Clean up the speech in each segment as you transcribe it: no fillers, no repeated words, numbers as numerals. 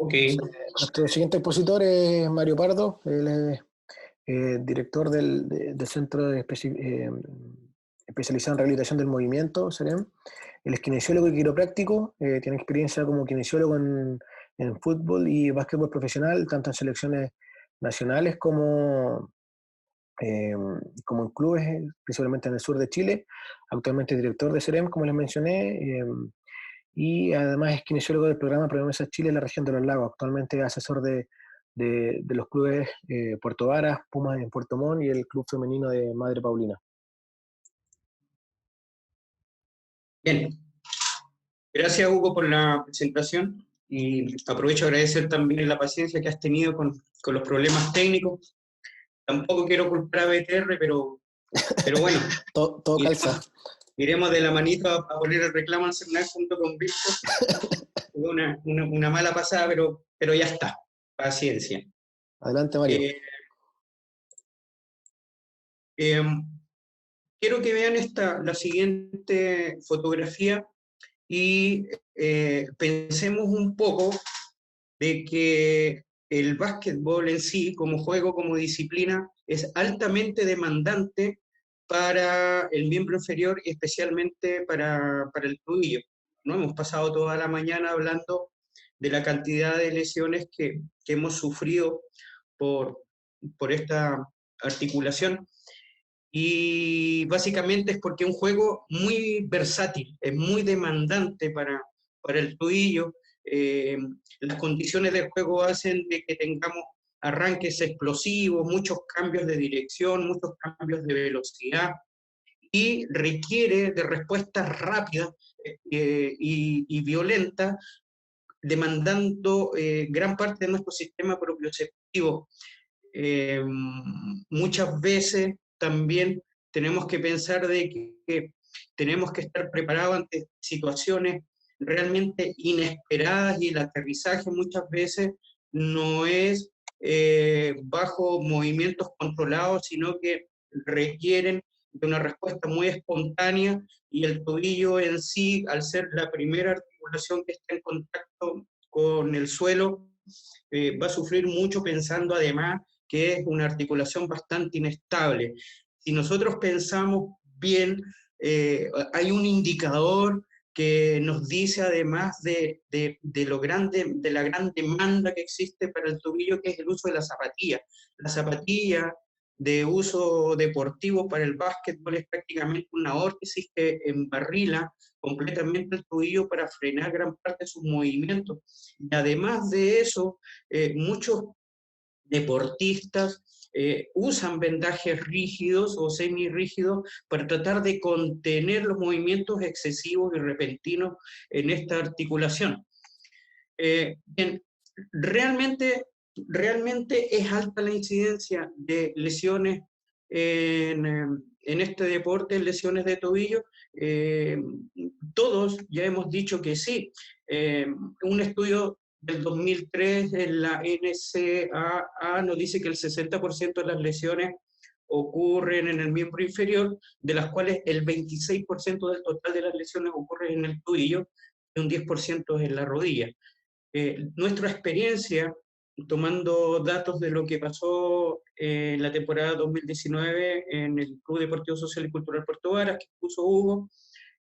Ok. Nuestro siguiente expositor es Mario Pardo, él es director del Centro especializado en rehabilitación del movimiento, CEREM. Él es kinesiólogo y quiropráctico, tiene experiencia como kinesiólogo en fútbol y básquetbol profesional, tanto en selecciones nacionales eh, como en clubes, principalmente en el sur de Chile. Actualmente es director de CEREM, como les mencioné, y además es kinesiólogo del programa Promesas Chile en la región de los lagos. Actualmente es asesor de los clubes Puerto Varas, Pumas en Puerto Montt y el club femenino de Madre Paulina. Bien. Gracias, Hugo, por la presentación y aprovecho a agradecer también la paciencia que has tenido con los problemas técnicos. Tampoco quiero culpar a BTR, pero bueno, todo calza. Iremos de la manito a poner el reclamo al CERNAC junto con Víctor. Fue una mala pasada, pero ya está. Paciencia. Adelante, Mario. Quiero que vean la siguiente fotografía y pensemos un poco de que el básquetbol en sí, como juego, como disciplina, es altamente demandante para el miembro inferior y especialmente para el tobillo, ¿no? Hemos pasado toda la mañana hablando de la cantidad de lesiones que hemos sufrido por esta articulación, y básicamente es porque es un juego muy versátil, es muy demandante para el tobillo. Las condiciones del juego hacen de que tengamos arranques explosivos, muchos cambios de dirección, muchos cambios de velocidad, y requiere de respuestas rápidas y violentas, demandando gran parte de nuestro sistema propioceptivo. Muchas veces también tenemos que pensar de que tenemos que estar preparados ante situaciones realmente inesperadas, y el aterrizaje muchas veces no es bajo movimientos controlados, sino que requieren de una respuesta muy espontánea, y el tobillo en sí, al ser la primera articulación que está en contacto con el suelo, va a sufrir mucho, pensando además que es una articulación bastante inestable. Si nosotros pensamos bien, hay un indicador que nos dice, además de la gran demanda que existe para el tobillo, que es el uso de la zapatilla. La zapatilla de uso deportivo para el básquetbol es prácticamente una órtesis que embarrila completamente el tobillo para frenar gran parte de sus movimientos. Y además de eso, muchos deportistas usan vendajes rígidos o semirrígidos para tratar de contener los movimientos excesivos y repentinos en esta articulación. Bien, realmente es alta la incidencia de lesiones en este deporte, lesiones de tobillo. Todos ya hemos dicho que sí. Un estudio del 2003 en la NCAA nos dice que el 60% de las lesiones ocurren en el miembro inferior, de las cuales el 26% del total de las lesiones ocurren en el tobillo y un 10% en la rodilla. Nuestra experiencia, tomando datos de lo que pasó en la temporada 2019 en el Club Deportivo Social y Cultural Puerto Varas, que puso Hugo,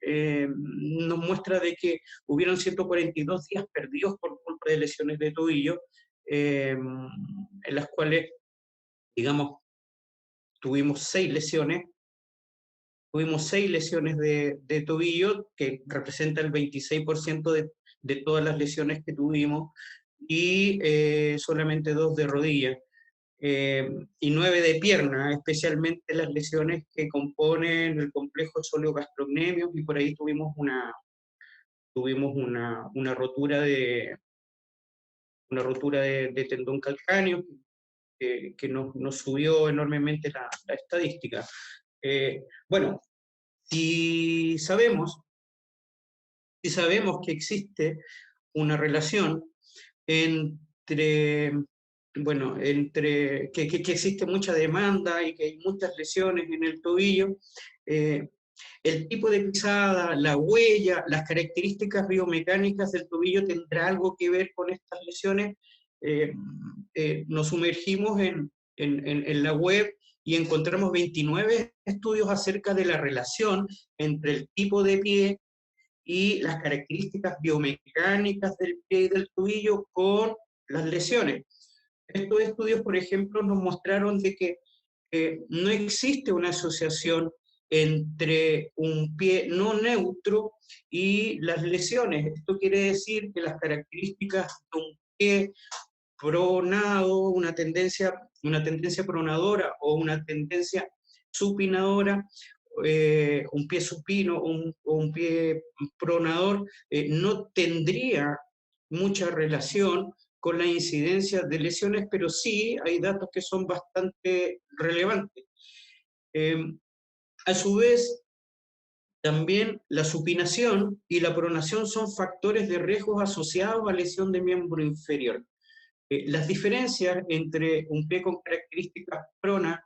nos muestra de que hubieron 142 días perdidos por culpa de lesiones de tobillo, en las cuales, digamos, tuvimos 6 lesiones de tobillo, que representa el 26% de todas las lesiones que tuvimos, y solamente 2 de rodilla, y 9 de pierna, especialmente las lesiones que componen el complejo sóleo-gastrocnemio, y por ahí tuvimos una rotura de tendón calcáneo que nos subió enormemente la estadística. Bueno, si sabemos que existe una relación entre que existe mucha demanda y que hay muchas lesiones en el tobillo, El tipo de pisada, la huella, las características biomecánicas del tobillo tendrá algo que ver con estas lesiones. Eh, Nos sumergimos en la web y encontramos 29 estudios acerca de la relación entre el tipo de pie y las características biomecánicas del pie y del tobillo con las lesiones. Estos estudios, por ejemplo, nos mostraron de que no existe una asociación entre un pie no neutro y las lesiones. Esto quiere decir que las características de un pie pronado, una tendencia pronadora o una tendencia supinadora, un pie supino o un pie pronador, no tendría mucha relación con la incidencia de lesiones, pero sí hay datos que son bastante relevantes. Eh, a su vez, también la supinación y la pronación son factores de riesgo asociados a lesión de miembro inferior. Las diferencias entre un pie con características pronas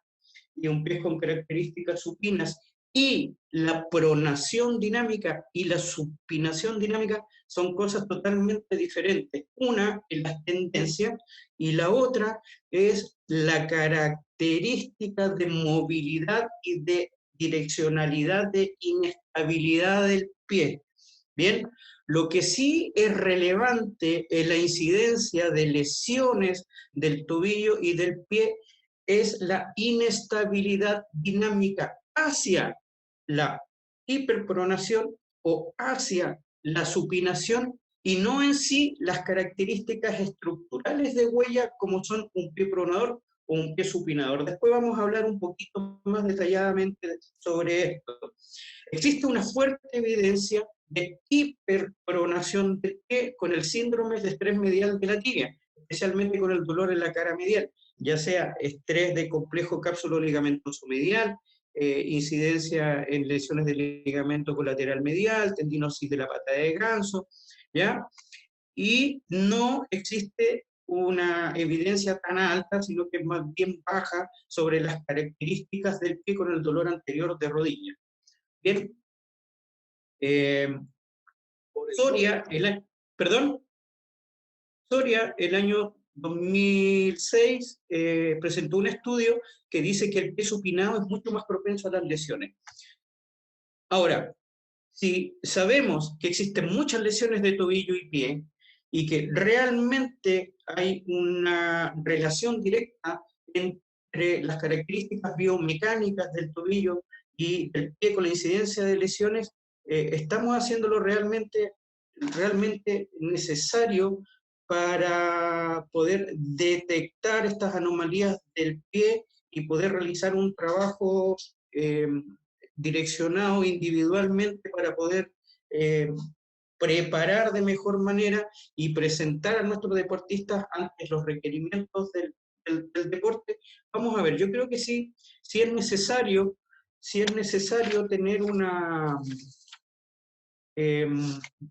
y un pie con características supinas y la pronación dinámica y la supinación dinámica son cosas totalmente diferentes. Una es la tendencia y la otra es la característica de movilidad y de direccionalidad, de inestabilidad del pie. Bien, lo que sí es relevante en la incidencia de lesiones del tobillo y del pie es la inestabilidad dinámica hacia la hiperpronación o hacia la supinación y no en sí las características estructurales de huella como son un pie pronador o un pie supinador. Después vamos a hablar un poquito más detalladamente sobre esto. Existe una fuerte evidencia de hiperpronación del pie con el síndrome de estrés medial de la tibia, especialmente con el dolor en la cara medial, ya sea estrés de complejo cápsulo ligamentoso medial, incidencia en lesiones del ligamento colateral medial, tendinosis de la pata de ganso, ¿ya? Y no existe una evidencia tan alta, sino que es más bien baja sobre las características del pie con el dolor anterior de rodilla. Bien, Soria, perdón, Soria, el año 2006, presentó un estudio que dice que el pie supinado es mucho más propenso a las lesiones. Ahora, si sabemos que existen muchas lesiones de tobillo y pie y que realmente hay una relación directa entre las características biomecánicas del tobillo y el pie con la incidencia de lesiones, estamos haciéndolo realmente necesario para poder detectar estas anomalías del pie y poder realizar un trabajo direccionado individualmente para poder preparar de mejor manera y presentar a nuestros deportistas ante los requerimientos del deporte. Vamos a ver, yo creo que sí es necesario tener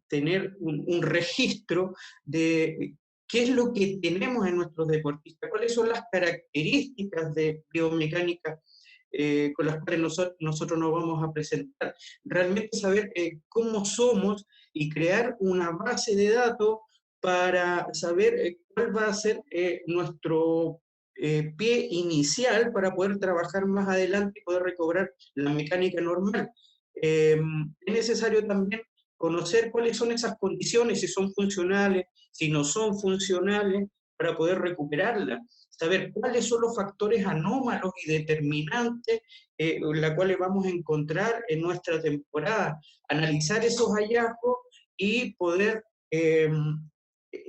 tener un registro de qué es lo que tenemos en nuestros deportistas, cuáles son las características de biomecánica con las cuales nosotros nos vamos a presentar. Realmente saber cómo somos y crear una base de datos para saber cuál va a ser nuestro pie inicial para poder trabajar más adelante y poder recobrar la mecánica normal. Es necesario también conocer cuáles son esas condiciones, si son funcionales, si no son funcionales, para poder recuperarlas. Saber cuáles son los factores anómalos y determinantes los cuales vamos a encontrar en nuestra temporada. Analizar esos hallazgos y poder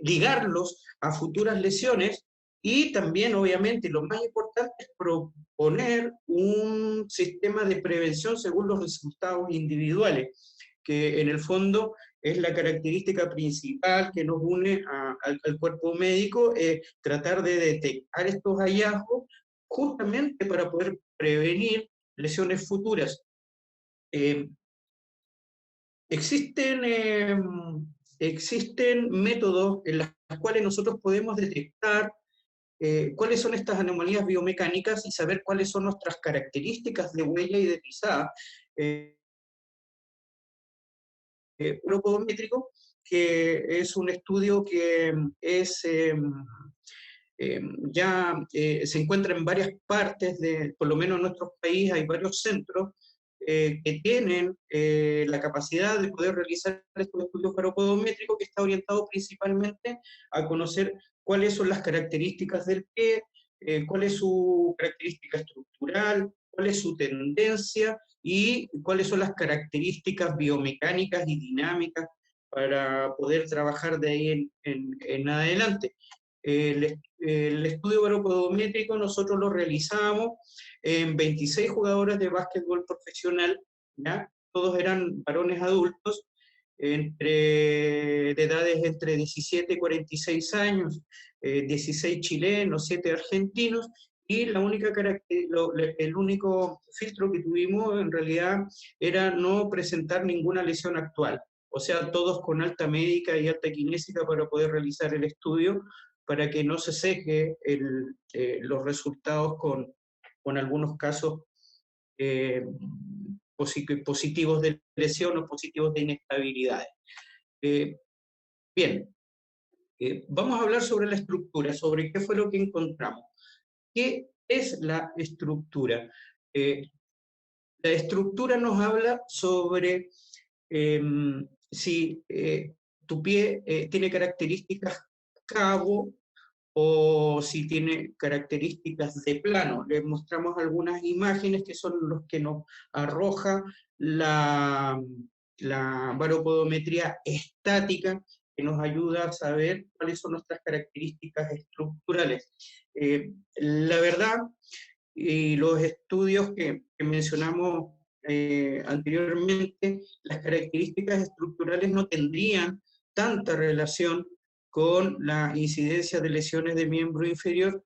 ligarlos a futuras lesiones y también, obviamente, lo más importante es proponer un sistema de prevención según los resultados individuales, que en el fondo es la característica principal que nos une al cuerpo médico, tratar de detectar estos hallazgos justamente para poder prevenir lesiones futuras. Eh, existen, existen métodos en los cuales nosotros podemos detectar cuáles son estas anomalías biomecánicas y saber cuáles son nuestras características de huella y de pisada. baropodométrico, que es un estudio que es, ya se encuentra en varias partes, por lo menos en nuestro país hay varios centros que tienen la capacidad de poder realizar estos estudios baropodométricos, que está orientado principalmente a conocer cuáles son las características del pie, cuál es su característica estructural, cuál es su tendencia y cuáles son las características biomecánicas y dinámicas para poder trabajar de ahí en adelante. El estudio baropodométrico nosotros lo realizamos en 26 jugadores de básquetbol profesional, ¿ya? Todos eran varones adultos, de edades entre 17 y 46 años, 16 chilenos, 7 argentinos, y el único filtro que tuvimos en realidad era no presentar ninguna lesión actual. O sea, todos con alta médica y alta kinésica para poder realizar el estudio, para que no se sesgue los resultados con algunos casos eh, positivos de lesión o positivos de inestabilidad. Bien, vamos a hablar sobre la estructura, sobre qué fue lo que encontramos. ¿Qué es la estructura? La estructura nos habla sobre si tu pie tiene características cabo o si tiene características de plano. Les mostramos algunas imágenes que son los que nos arroja la baropodometría estática, que nos ayuda a saber cuáles son nuestras características estructurales. La verdad, y los estudios que mencionamos anteriormente, las características estructurales no tendrían tanta relación con la incidencia de lesiones de miembro inferior,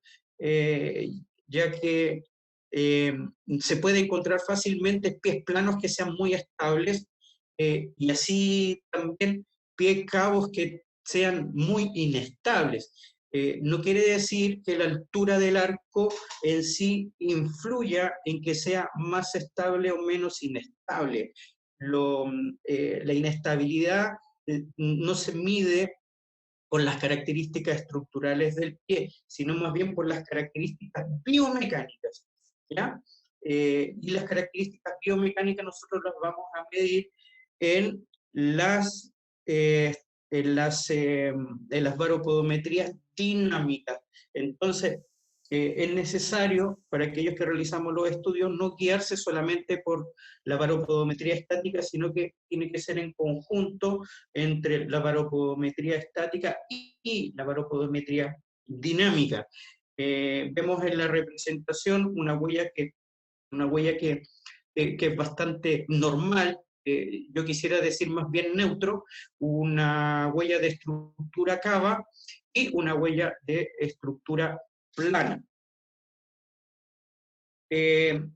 ya que se puede encontrar fácilmente pies planos que sean muy estables y así también pies cabos que sean muy inestables. No quiere decir que la altura del arco en sí influya en que sea más estable o menos inestable. La inestabilidad no se mide por las características estructurales del pie, sino más bien por las características biomecánicas, ¿ya? Y las características biomecánicas nosotros las vamos a medir en las, eh, en las baropodometrías dinámicas. Entonces, es necesario para aquellos que realizamos los estudios no guiarse solamente por la baropodometría estática, sino que tiene que ser en conjunto entre la baropodometría estática y la baropodometría dinámica. Vemos en la representación una huella que es bastante normal, yo quisiera decir más bien neutro, una huella de estructura cava y una huella de estructura plana. Bien,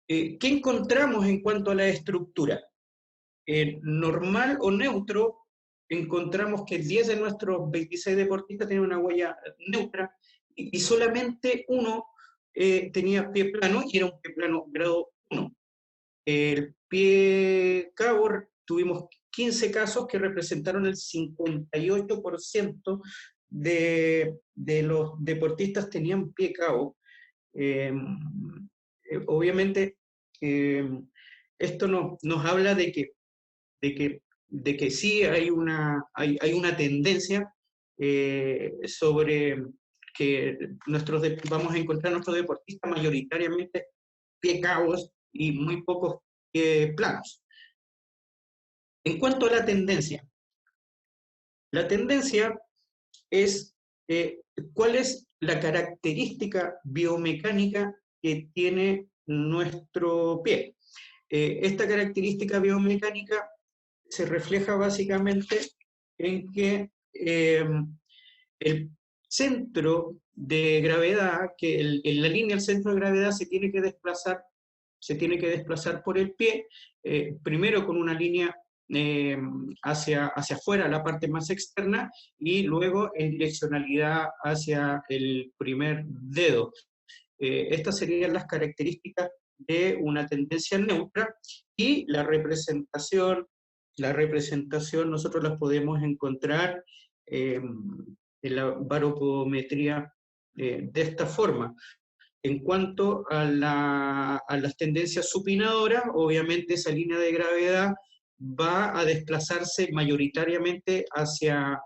¿qué encontramos en cuanto a la estructura? Normal o neutro, encontramos que 10 de nuestros 26 deportistas tienen una huella neutra y solamente uno tenía pie plano y era un pie plano grado 1. El pie cabo, tuvimos 15 casos que representaron el 58% de los deportistas tenían pie cabo. Obviamente, esto nos habla de que sí hay hay una tendencia sobre que vamos a encontrar nuestros deportistas mayoritariamente pie cabos y muy pocos pie planos. En cuanto a la tendencia es cuál es la característica biomecánica que tiene nuestro pie. Esta característica biomecánica se refleja básicamente en que el centro de gravedad, que en la línea del centro de gravedad se tiene que desplazar por el pie, primero con una línea hacia afuera, la parte más externa, y luego en direccionalidad hacia el primer dedo. Estas serían las características de una tendencia neutra, y la representación nosotros la podemos encontrar en la baropodometría de esta forma. En cuanto a las tendencias supinadoras, obviamente esa línea de gravedad va a desplazarse mayoritariamente hacia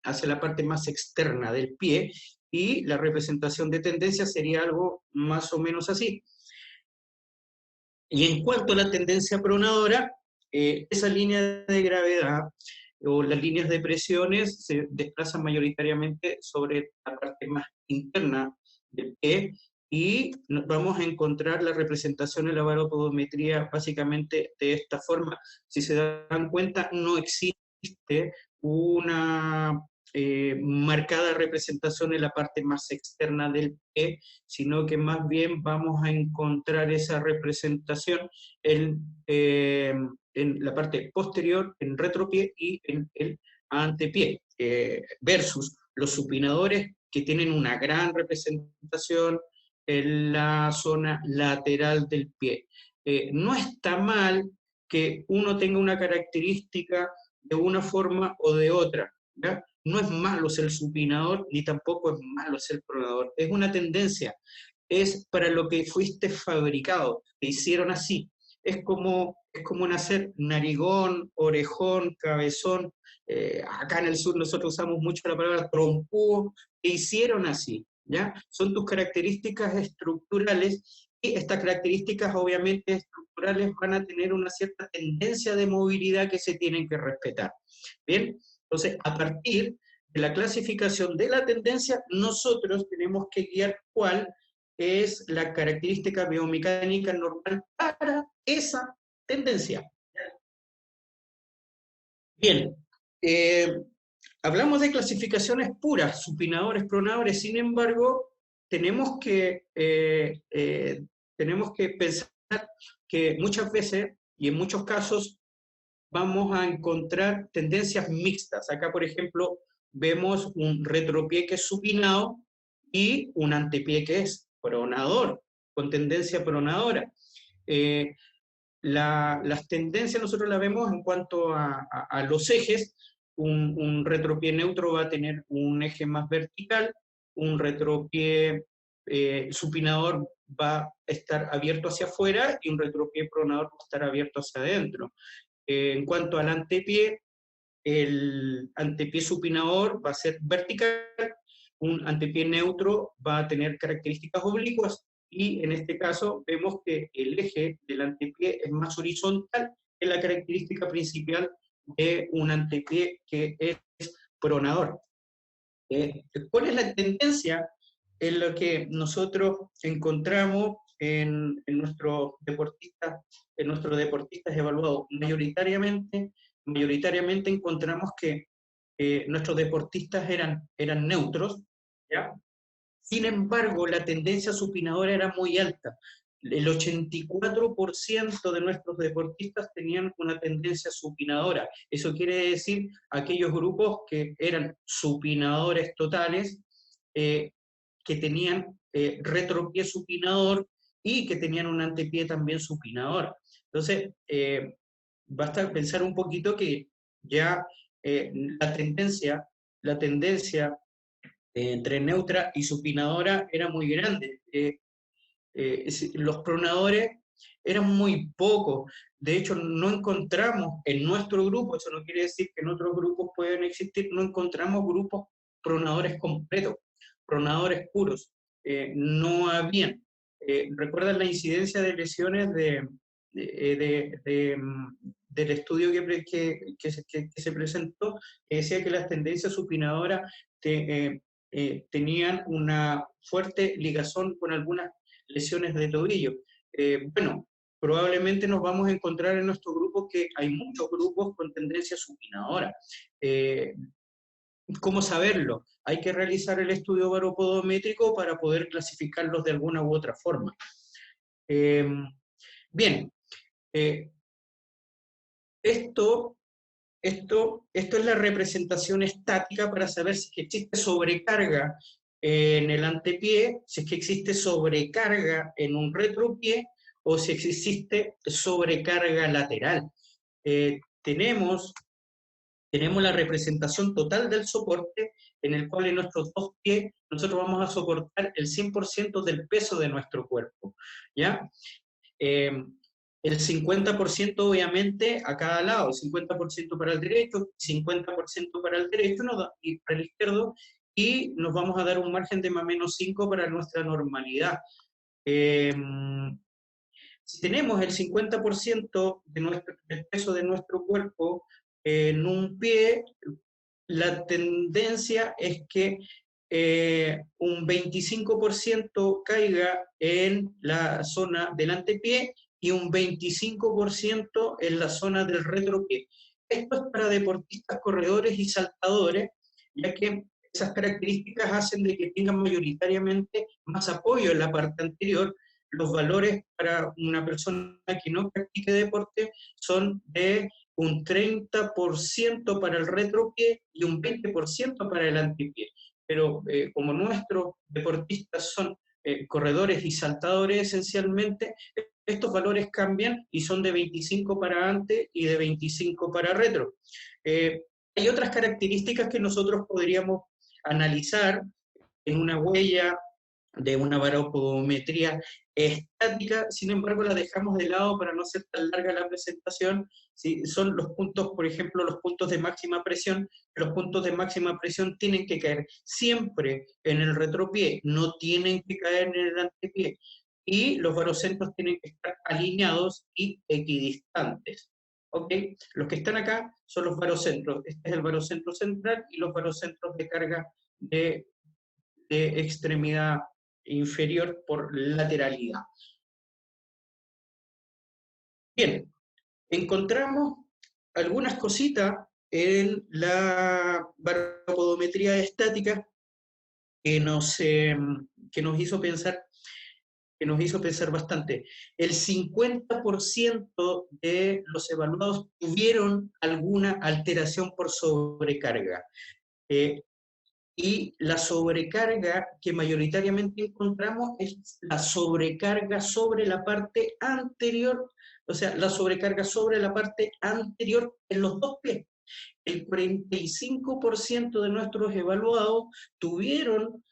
la parte más externa del pie, y la representación de tendencia sería algo más o menos así. Y en cuanto a la tendencia pronadora, esa línea de gravedad o las líneas de presiones se desplazan mayoritariamente sobre la parte más interna del pie, y nos vamos a encontrar la representación en la baropodometría básicamente de esta forma. Si se dan cuenta, no existe una marcada representación en la parte más externa del pie, sino que más bien vamos a encontrar esa representación en la parte posterior, en retropié y en el antepié, versus los supinadores, que tienen una gran representación en la zona lateral del pie. No está mal que uno tenga una característica de una forma o de otra, ¿ya? No es malo ser supinador, ni tampoco es malo ser pronador. Es una tendencia, es para lo que fuiste fabricado, te hicieron así. Es como nacer narigón, orejón, cabezón. Acá en el sur nosotros usamos mucho la palabra trompudo, te hicieron así, ¿ya? Son tus características estructurales, y estas características obviamente estructurales van a tener una cierta tendencia de movilidad que se tienen que respetar. Bien, entonces a partir de la clasificación de la tendencia, nosotros tenemos que guiar cuál es la característica biomecánica normal para esa tendencia. Bien, hablamos de clasificaciones puras, supinadores, pronadores. Sin embargo, tenemos que pensar que muchas veces, y en muchos casos, vamos a encontrar tendencias mixtas. Acá, por ejemplo, vemos un retropié que es supinado y un antepié que es pronador, con tendencia pronadora. Las tendencias nosotros las vemos en cuanto a los ejes. Un retropié neutro va a tener un eje más vertical, un retropié supinador va a estar abierto hacia afuera, y un retropié pronador va a estar abierto hacia adentro. En cuanto al antepié, el antepié supinador va a ser vertical, un antepié neutro va a tener características oblicuas, y en este caso vemos que el eje del antepié es más horizontal, que es la característica principal de un antepié que es pronador. ¿Cuál es la tendencia en lo que nosotros encontramos en nuestros deportistas evaluados? Mayoritariamente encontramos que nuestros deportistas eran neutros, ¿ya? Sin embargo, la tendencia supinadora era muy alta. El 84% de nuestros deportistas tenían una tendencia supinadora. Eso quiere decir aquellos grupos que eran supinadores totales, que tenían retropié supinador y que tenían un antepié también supinador. Entonces, basta pensar un poquito que ya la tendencia entre neutra y supinadora era muy grande. Los pronadores eran muy pocos. De hecho, no encontramos en nuestro grupo, eso no quiere decir que en otros grupos pueden existir, no encontramos grupos pronadores completos, pronadores puros. No habían. ¿Recuerdan la incidencia de lesiones del estudio que se presentó? Que decía que las tendencias supinadoras tenían una fuerte ligazón con algunas lesiones de tobillo. Bueno, probablemente nos vamos a encontrar en nuestro grupo que hay muchos grupos con tendencia supinadora. ¿Cómo saberlo? Hay que realizar el estudio baropodométrico para poder clasificarlos de alguna u otra forma. Bien, esto es la representación estática para saber si existe sobrecarga en el antepié, si es que existe sobrecarga en un retropié, o si existe sobrecarga lateral. Tenemos la representación total del soporte, en el cual en nuestros dos pies nosotros vamos a soportar el 100% del peso de nuestro cuerpo, ¿ya? El 50% obviamente a cada lado, 50% para el derecho, 50% para el derecho y para el izquierdo, y nos vamos a dar un margen de más o menos 5 para nuestra normalidad. Si tenemos el 50% del peso de nuestro cuerpo en un pie, la tendencia es que un 25% caiga en la zona del antepié y un 25% en la zona del retropié. Esto es para deportistas, corredores y saltadores, ya que esas características hacen de que tengan mayoritariamente más apoyo en la parte anterior. Los valores para una persona que no practique deporte son de un 30% para el retropié y un 20% para el antepié. Pero como nuestros deportistas son corredores y saltadores esencialmente, estos valores cambian y son de 25 para ante y de 25 para retro. Hay otras características que nosotros podríamos analizar en una huella de una baropodometría estática, sin embargo la dejamos de lado para no hacer tan larga la presentación. ¿Sí? Son los puntos, por ejemplo, los puntos de máxima presión. Los puntos de máxima presión tienen que caer siempre en el retropié, no tienen que caer en el antepié. Y los barocentros tienen que estar alineados y equidistantes. ¿Ok? Los que están acá son los barocentros. Este es el barocentro central y los barocentros de carga de extremidad inferior por lateralidad. Bien, encontramos algunas cositas en la baropodometría estática que nos hizo pensar bastante. El 50% de los evaluados tuvieron alguna alteración por sobrecarga. Y la sobrecarga que mayoritariamente encontramos es la sobrecarga sobre la parte anterior, o sea, la sobrecarga sobre la parte anterior en los dos pies. El 45% de nuestros evaluados tuvieron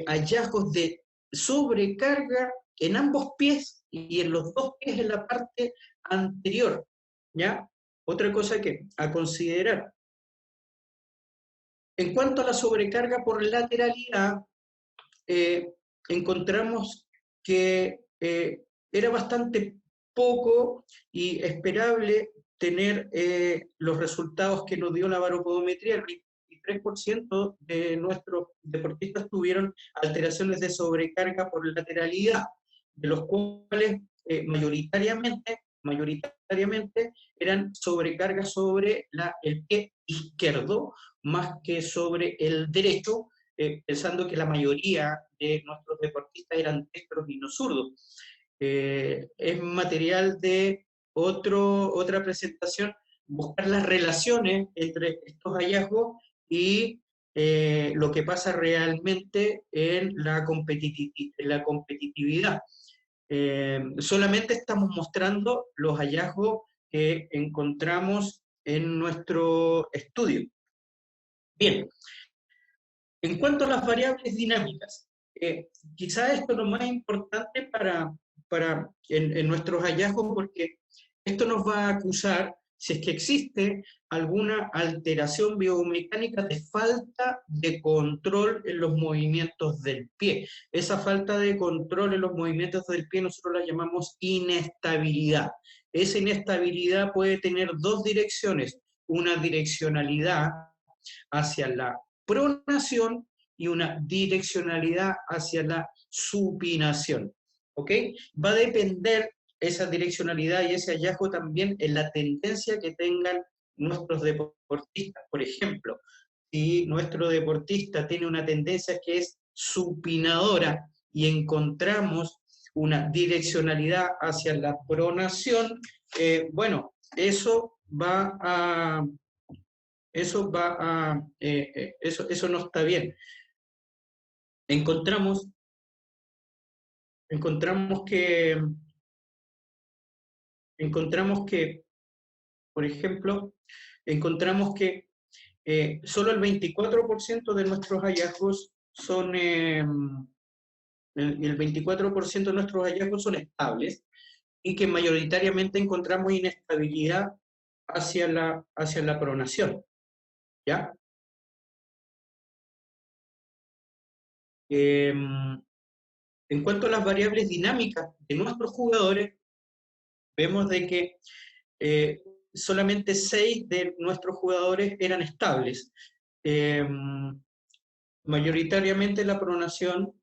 hallazgos de sobrecarga en ambos pies y en los dos pies en la parte anterior, ¿ya? Otra cosa que a considerar. En cuanto a la sobrecarga por lateralidad, encontramos que era bastante poco y esperable tener los resultados que nos dio la baropodometría. El 23% de nuestros deportistas tuvieron alteraciones de sobrecarga por lateralidad, de los cuales mayoritariamente eran sobrecargas sobre el pie izquierdo más que sobre el derecho, pensando que la mayoría de nuestros deportistas eran destros y no zurdos. Es material de otra presentación, buscar las relaciones entre estos hallazgos y lo que pasa realmente en la competitividad. Solamente estamos mostrando los hallazgos que encontramos en nuestro estudio. Bien, en cuanto a las variables dinámicas, quizá esto es lo más importante en nuestros hallazgos, porque esto nos va a acusar si es que existe alguna alteración biomecánica de falta de control en los movimientos del pie. Esa falta de control en los movimientos del pie nosotros la llamamos inestabilidad. Esa inestabilidad puede tener dos direcciones, una direccionalidad hacia la pronación y una direccionalidad hacia la supinación. ¿Ok? Va a depender esa direccionalidad y ese hallazgo también en la tendencia que tengan nuestros deportistas. Por ejemplo, si nuestro deportista tiene una tendencia que es supinadora y encontramos una direccionalidad hacia la pronación, bueno, eso no está bien. Encontramos que encontramos que, por ejemplo, encontramos que solo el 24% de nuestros hallazgos son, el 24% de nuestros hallazgos son estables, y que mayoritariamente encontramos inestabilidad hacia la pronación, ¿ya? En cuanto a las variables dinámicas de nuestros jugadores, vemos de que solamente 6 de nuestros jugadores eran estables. Mayoritariamente la pronación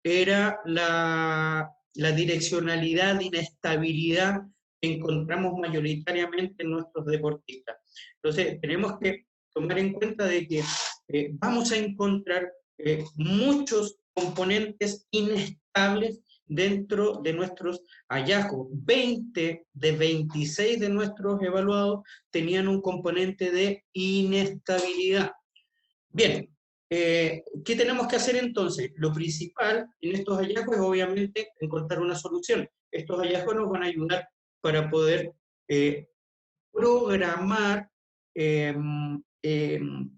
era la direccionalidad, inestabilidad que encontramos mayoritariamente en nuestros deportistas. Entonces, tenemos que tomar en cuenta de que vamos a encontrar muchos componentes inestables dentro de nuestros hallazgos. 20 de 26 de nuestros evaluados tenían un componente de inestabilidad. Bien, ¿qué tenemos que hacer entonces? Lo principal en estos hallazgos es obviamente encontrar una solución. Estos hallazgos nos van a ayudar para poder programar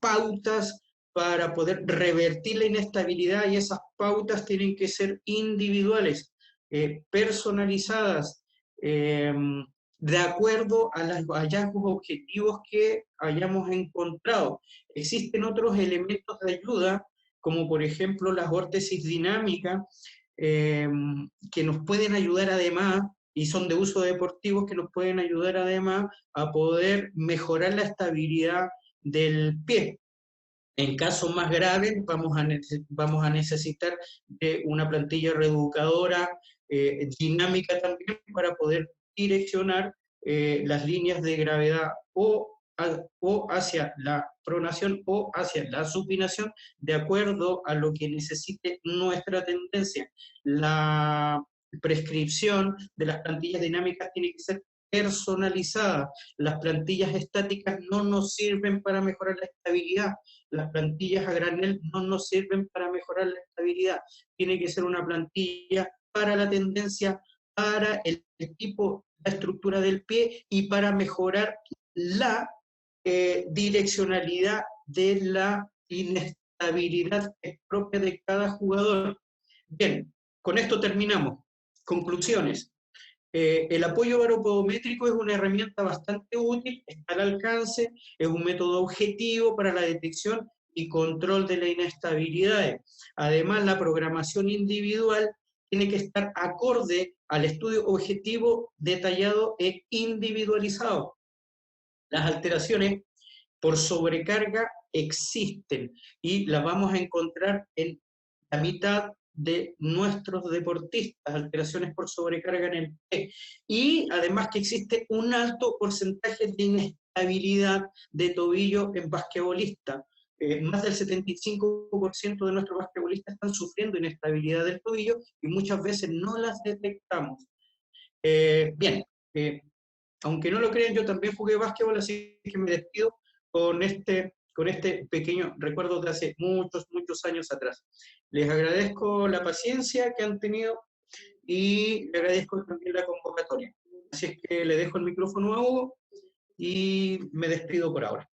pautas para poder revertir la inestabilidad, y esas pautas tienen que ser individuales, personalizadas, de acuerdo a los hallazgos objetivos que hayamos encontrado. Existen otros elementos de ayuda, como por ejemplo las vórtices dinámicas, que nos pueden ayudar además, y son de uso deportivo, que nos pueden ayudar además a poder mejorar la estabilidad del pie. En casos más graves vamos a necesitar de una plantilla reeducadora dinámica también, para poder direccionar las líneas de gravedad o hacia la pronación o hacia la supinación, de acuerdo a lo que necesite nuestra tendencia. La prescripción de las plantillas dinámicas tiene que ser personalizada. Las plantillas estáticas no nos sirven para mejorar la estabilidad. Las plantillas a granel no nos sirven para mejorar la estabilidad. Tiene que ser una plantilla para la tendencia, para el tipo, la estructura del pie, y para mejorar la direccionalidad de la inestabilidad que es propia de cada jugador. Bien, con esto terminamos. Conclusiones. El apoyo baropodométrico es una herramienta bastante útil, está al alcance, es un método objetivo para la detección y control de las inestabilidades. Además, la programación individual tiene que estar acorde al estudio objetivo, detallado e individualizado. Las alteraciones por sobrecarga existen y las vamos a encontrar en la mitad de nuestros deportistas, alteraciones por sobrecarga en el pie. Y además que existe un alto porcentaje de inestabilidad de tobillo en basquetbolistas. Más del 75% de nuestros basquetbolistas están sufriendo inestabilidad del tobillo y muchas veces no las detectamos. Bien, aunque no lo crean, yo también jugué básquetbol, así que me despido con este pequeño recuerdo de hace muchos, muchos años atrás. Les agradezco la paciencia que han tenido y le agradezco también la convocatoria. Así es que le dejo el micrófono a Hugo y me despido por ahora.